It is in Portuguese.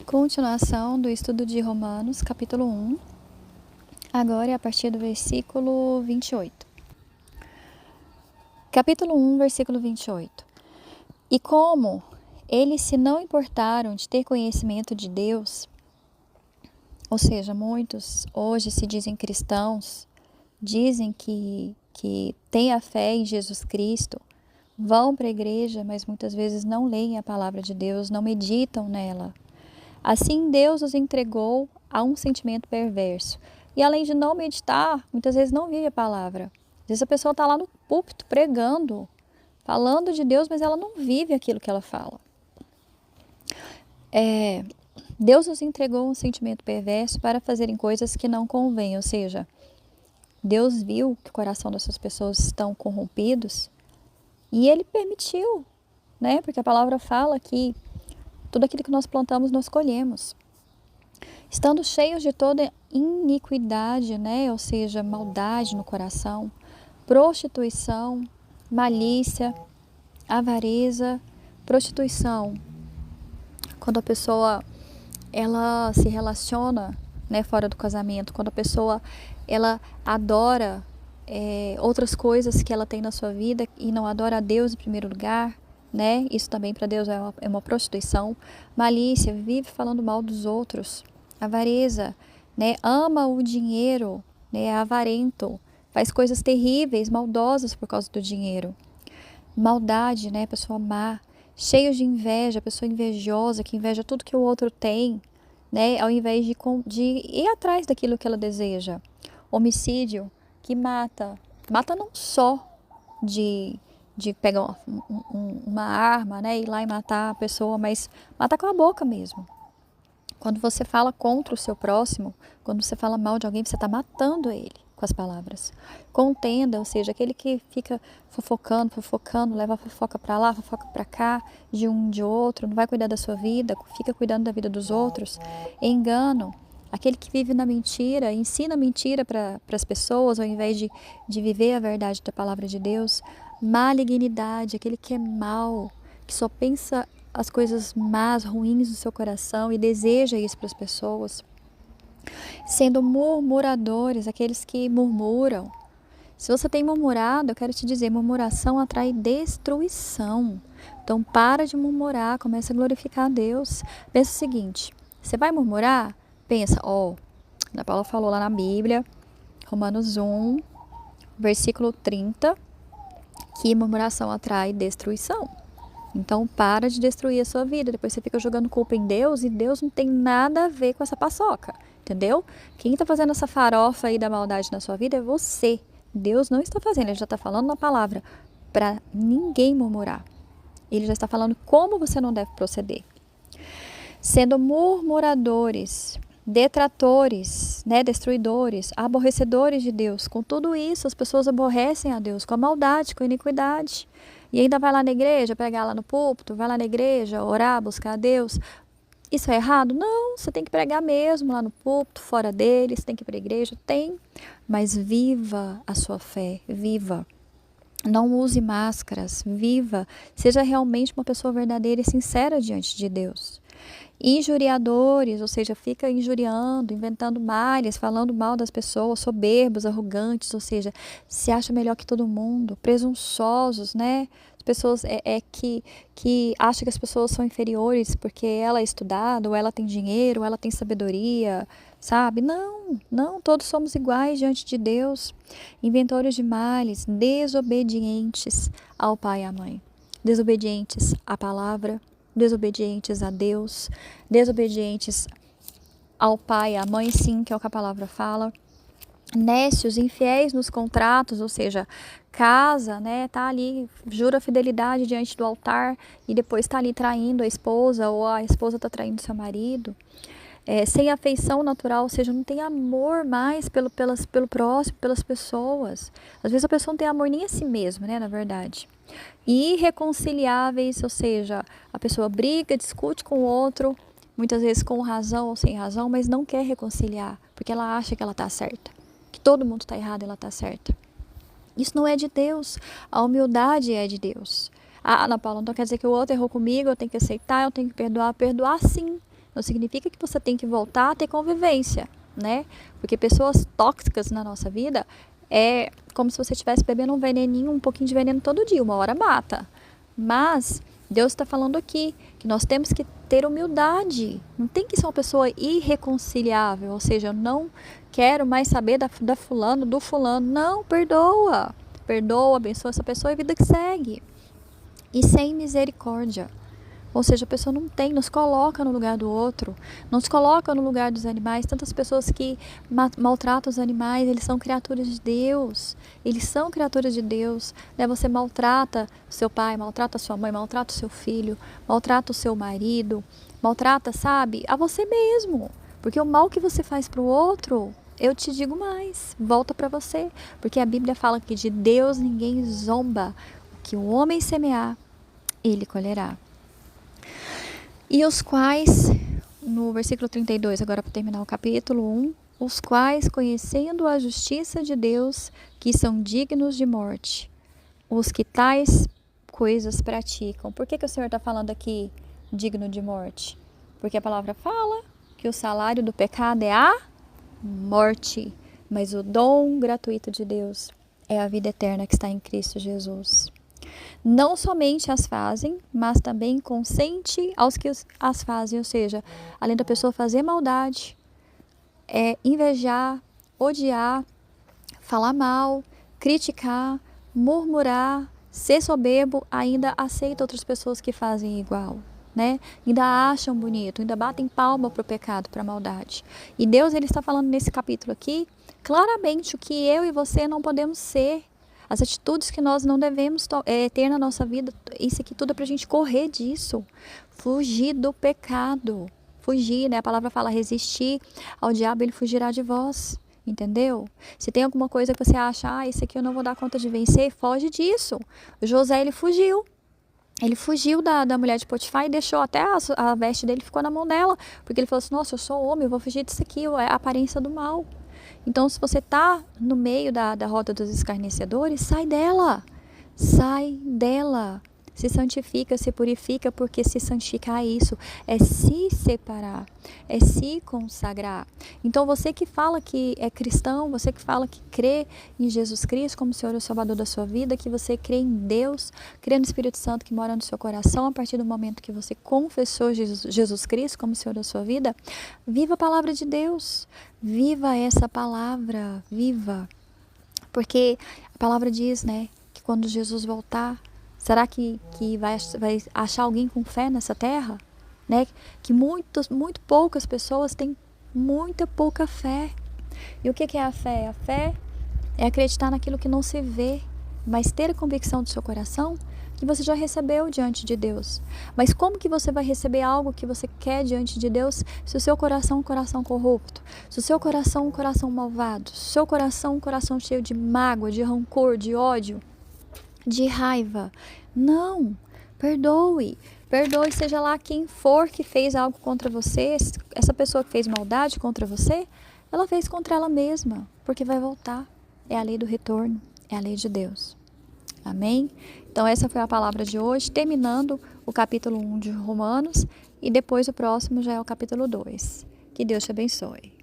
Continuação do estudo de Romanos, capítulo 1, agora é a partir do versículo 28. Capítulo 1, versículo 28. E como eles se não importaram de ter conhecimento de Deus, ou seja, muitos hoje se dizem cristãos, dizem que têm a fé em Jesus Cristo, vão para a igreja, mas muitas vezes não leem a palavra de Deus, não meditam nela. Assim, Deus os entregou a um sentimento perverso. E além de não meditar, muitas vezes não vive a palavra. Às vezes a pessoa está lá no púlpito pregando, falando de Deus, mas ela não vive aquilo que ela fala. Deus os entregou um sentimento perverso para fazerem coisas que não convêm. Ou seja, Deus viu que o coração dessas pessoas estão corrompidos e Ele permitiu, né? Porque a palavra fala que tudo aquilo que nós plantamos, nós colhemos. Estando cheios de toda iniquidade, né? Ou seja, maldade no coração, prostituição, malícia, avareza. Prostituição, quando a pessoa ela se relaciona, né, fora do casamento, quando a pessoa ela adora outras coisas que ela tem na sua vida e não adora a Deus em primeiro lugar, né? Isso também para Deus é uma prostituição. Malícia, vive falando mal dos outros. Avareza, né? Ama o dinheiro, né? É avarento, faz coisas terríveis, maldosas por causa do dinheiro. Maldade, né? Pessoa má, cheio de inveja, pessoa invejosa que inveja tudo que o outro tem, né? Ao invés de ir atrás daquilo que ela deseja. Homicídio, que mata não só de pegar uma arma, né, ir lá e matar a pessoa, mas mata com a boca mesmo. Quando você fala contra o seu próximo, quando você fala mal de alguém, você está matando ele com as palavras. Contenda, ou seja, aquele que fica fofocando, leva a fofoca para lá, fofoca para cá, de um de outro, não vai cuidar da sua vida, fica cuidando da vida dos outros. Engano, aquele que vive na mentira, ensina mentira para as pessoas, ao invés de viver a verdade da palavra de Deus. Malignidade, aquele que é mau, que só pensa as coisas más, ruins do seu coração e deseja isso para as pessoas. Sendo murmuradores, aqueles que murmuram. Se você tem murmurado, eu quero te dizer, murmuração atrai destruição. Então para de murmurar, começa a glorificar a Deus. Pensa o seguinte, você vai murmurar? Pensa, a Paula falou lá na Bíblia, Romanos 1, versículo 30, que murmuração atrai destruição. Então para de destruir a sua vida, depois você fica jogando culpa em Deus e Deus não tem nada a ver com essa paçoca, entendeu? Quem está fazendo essa farofa aí da maldade na sua vida é você. Deus não está fazendo, Ele já está falando na palavra para ninguém murmurar. Ele já está falando como você não deve proceder. Sendo murmuradores, detratores, né, destruidores, aborrecedores de Deus. Com tudo isso, as pessoas aborrecem a Deus com a maldade, com a iniquidade. E ainda vai lá na igreja, pregar lá no púlpito, vai lá na igreja, orar, buscar a Deus. Isso é errado? Não, você tem que pregar mesmo lá no púlpito, fora dele, você tem que ir para a igreja, tem. Mas viva a sua fé, viva. Não use máscaras, viva. Seja realmente uma pessoa verdadeira e sincera diante de Deus. Injuriadores, ou seja, fica injuriando, inventando males, falando mal das pessoas, soberbos, arrogantes, ou seja, se acha melhor que todo mundo, presunçosos, né? As pessoas que acham que as pessoas são inferiores porque ela é estudada, ou ela tem dinheiro, ou ela tem sabedoria, sabe? Não, todos somos iguais diante de Deus. Inventores de males, desobedientes ao pai e à mãe, desobedientes à palavra, desobedientes a Deus, desobedientes ao pai e à mãe, sim, que é o que a palavra fala. Nécios, infiéis nos contratos, ou seja, casa, né, tá ali, jura fidelidade diante do altar e depois tá ali traindo a esposa ou a esposa tá traindo seu marido. Sem afeição natural, ou seja, não tem amor mais pelo próximo, pelas pessoas. Às vezes a pessoa não tem amor nem a si mesma, né, na verdade. Irreconciliáveis, ou seja, a pessoa briga, discute com o outro, muitas vezes com razão ou sem razão, mas não quer reconciliar, porque ela acha que ela está certa, que todo mundo está errado e ela está certa. Isso não é de Deus, a humildade é de Deus. Ana Paula, então quer dizer que o outro errou comigo, eu tenho que aceitar, eu tenho que perdoar sim, Não significa que você tem que voltar a ter convivência, né? Porque pessoas tóxicas na nossa vida é como se você estivesse bebendo um veneninho, um pouquinho de veneno todo dia, uma hora mata. Mas Deus está falando aqui que nós temos que ter humildade. Não tem que ser uma pessoa irreconciliável, ou seja, eu não quero mais saber da fulano, do fulano. Não, perdoa. Perdoa, abençoa essa pessoa e vida que segue. E sem misericórdia. Ou seja, a pessoa não tem, nos coloca no lugar do outro, nos coloca no lugar dos animais. Tantas pessoas que maltratam os animais, eles são criaturas de Deus. Eles são criaturas de Deus. Né? Você maltrata o seu pai, maltrata a sua mãe, maltrata o seu filho, maltrata o seu marido, maltrata, sabe, a você mesmo. Porque o mal que você faz para o outro, eu te digo mais, volta para você. Porque a Bíblia fala que de Deus ninguém zomba. O que o homem semear, ele colherá. E os quais, no versículo 32, agora para terminar o capítulo 1, os quais, conhecendo a justiça de Deus, que são dignos de morte, os que tais coisas praticam. Por que o Senhor está falando aqui digno de morte? Porque a palavra fala que o salário do pecado é a morte, mas o dom gratuito de Deus é a vida eterna que está em Cristo Jesus. Não somente as fazem, mas também consente aos que as fazem, ou seja, além da pessoa fazer maldade, invejar, odiar, falar mal, criticar, murmurar, ser soberbo, ainda aceita outras pessoas que fazem igual, né? Ainda acham bonito, ainda batem palma para o pecado, para a maldade. E Deus, ele está falando nesse capítulo aqui, claramente o que eu e você não podemos ser. As atitudes que nós não devemos ter na nossa vida, isso aqui tudo é para a gente correr disso. Fugir do pecado. Fugir, né? A palavra fala resistir ao diabo, ele fugirá de vós. Entendeu? Se tem alguma coisa que você acha, isso aqui eu não vou dar conta de vencer, foge disso. O José, ele fugiu. Ele fugiu da mulher de Potifar e deixou até a veste dele, ficou na mão dela. Porque ele falou assim, nossa, eu sou homem, eu vou fugir disso aqui, é a aparência do mal. Então, se você está no meio da roda dos escarnecedores, sai dela. Sai dela. Se santifica, se purifica, porque se santificar é isso. É se separar. É se consagrar. Então, você que fala que é cristão, você que fala que crê em Jesus Cristo como Senhor e Salvador da sua vida, que você crê em Deus, crê no Espírito Santo que mora no seu coração, a partir do momento que você confessou Jesus Cristo como Senhor da sua vida, viva a palavra de Deus. Viva essa palavra, viva. Porque a palavra diz, né, que quando Jesus voltar, será que vai achar alguém com fé nessa terra? Né? Que muito poucas pessoas têm muita pouca fé. E o que é a fé? A fé é acreditar naquilo que não se vê, mas ter a convicção do seu coração que você já recebeu diante de Deus. Mas como que você vai receber algo que você quer diante de Deus se o seu coração é um coração corrupto? Se o seu coração é um coração malvado? Se o seu coração é um coração cheio de mágoa, de rancor, de ódio, de raiva? Não, perdoe. Perdoe, seja lá quem for que fez algo contra você. Essa pessoa que fez maldade contra você, ela fez contra ela mesma, porque vai voltar. É a lei do retorno, é a lei de Deus. Amém? Então essa foi a palavra de hoje, terminando o capítulo 1 de Romanos, e depois o próximo já é o capítulo 2. Que Deus te abençoe.